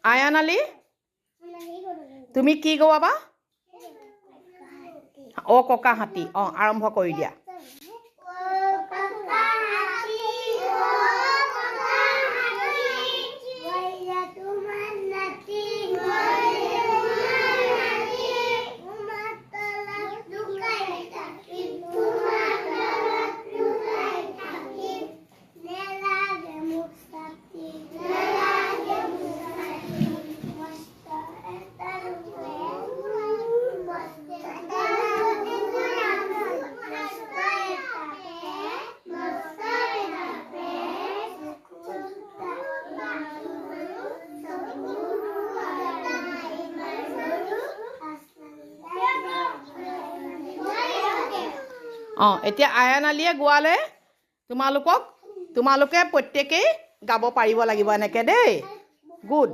আয়ান আলী তুমি কি গোৱাবা অ ককা হাতী আৰম্ভ কৰি দিয়া এতিয়া আয়ান আলীয়ে গোৱালে তোমালোকে প্ৰত্যেকেই গাব পাৰিব লাগিব এনেকে দেই গুড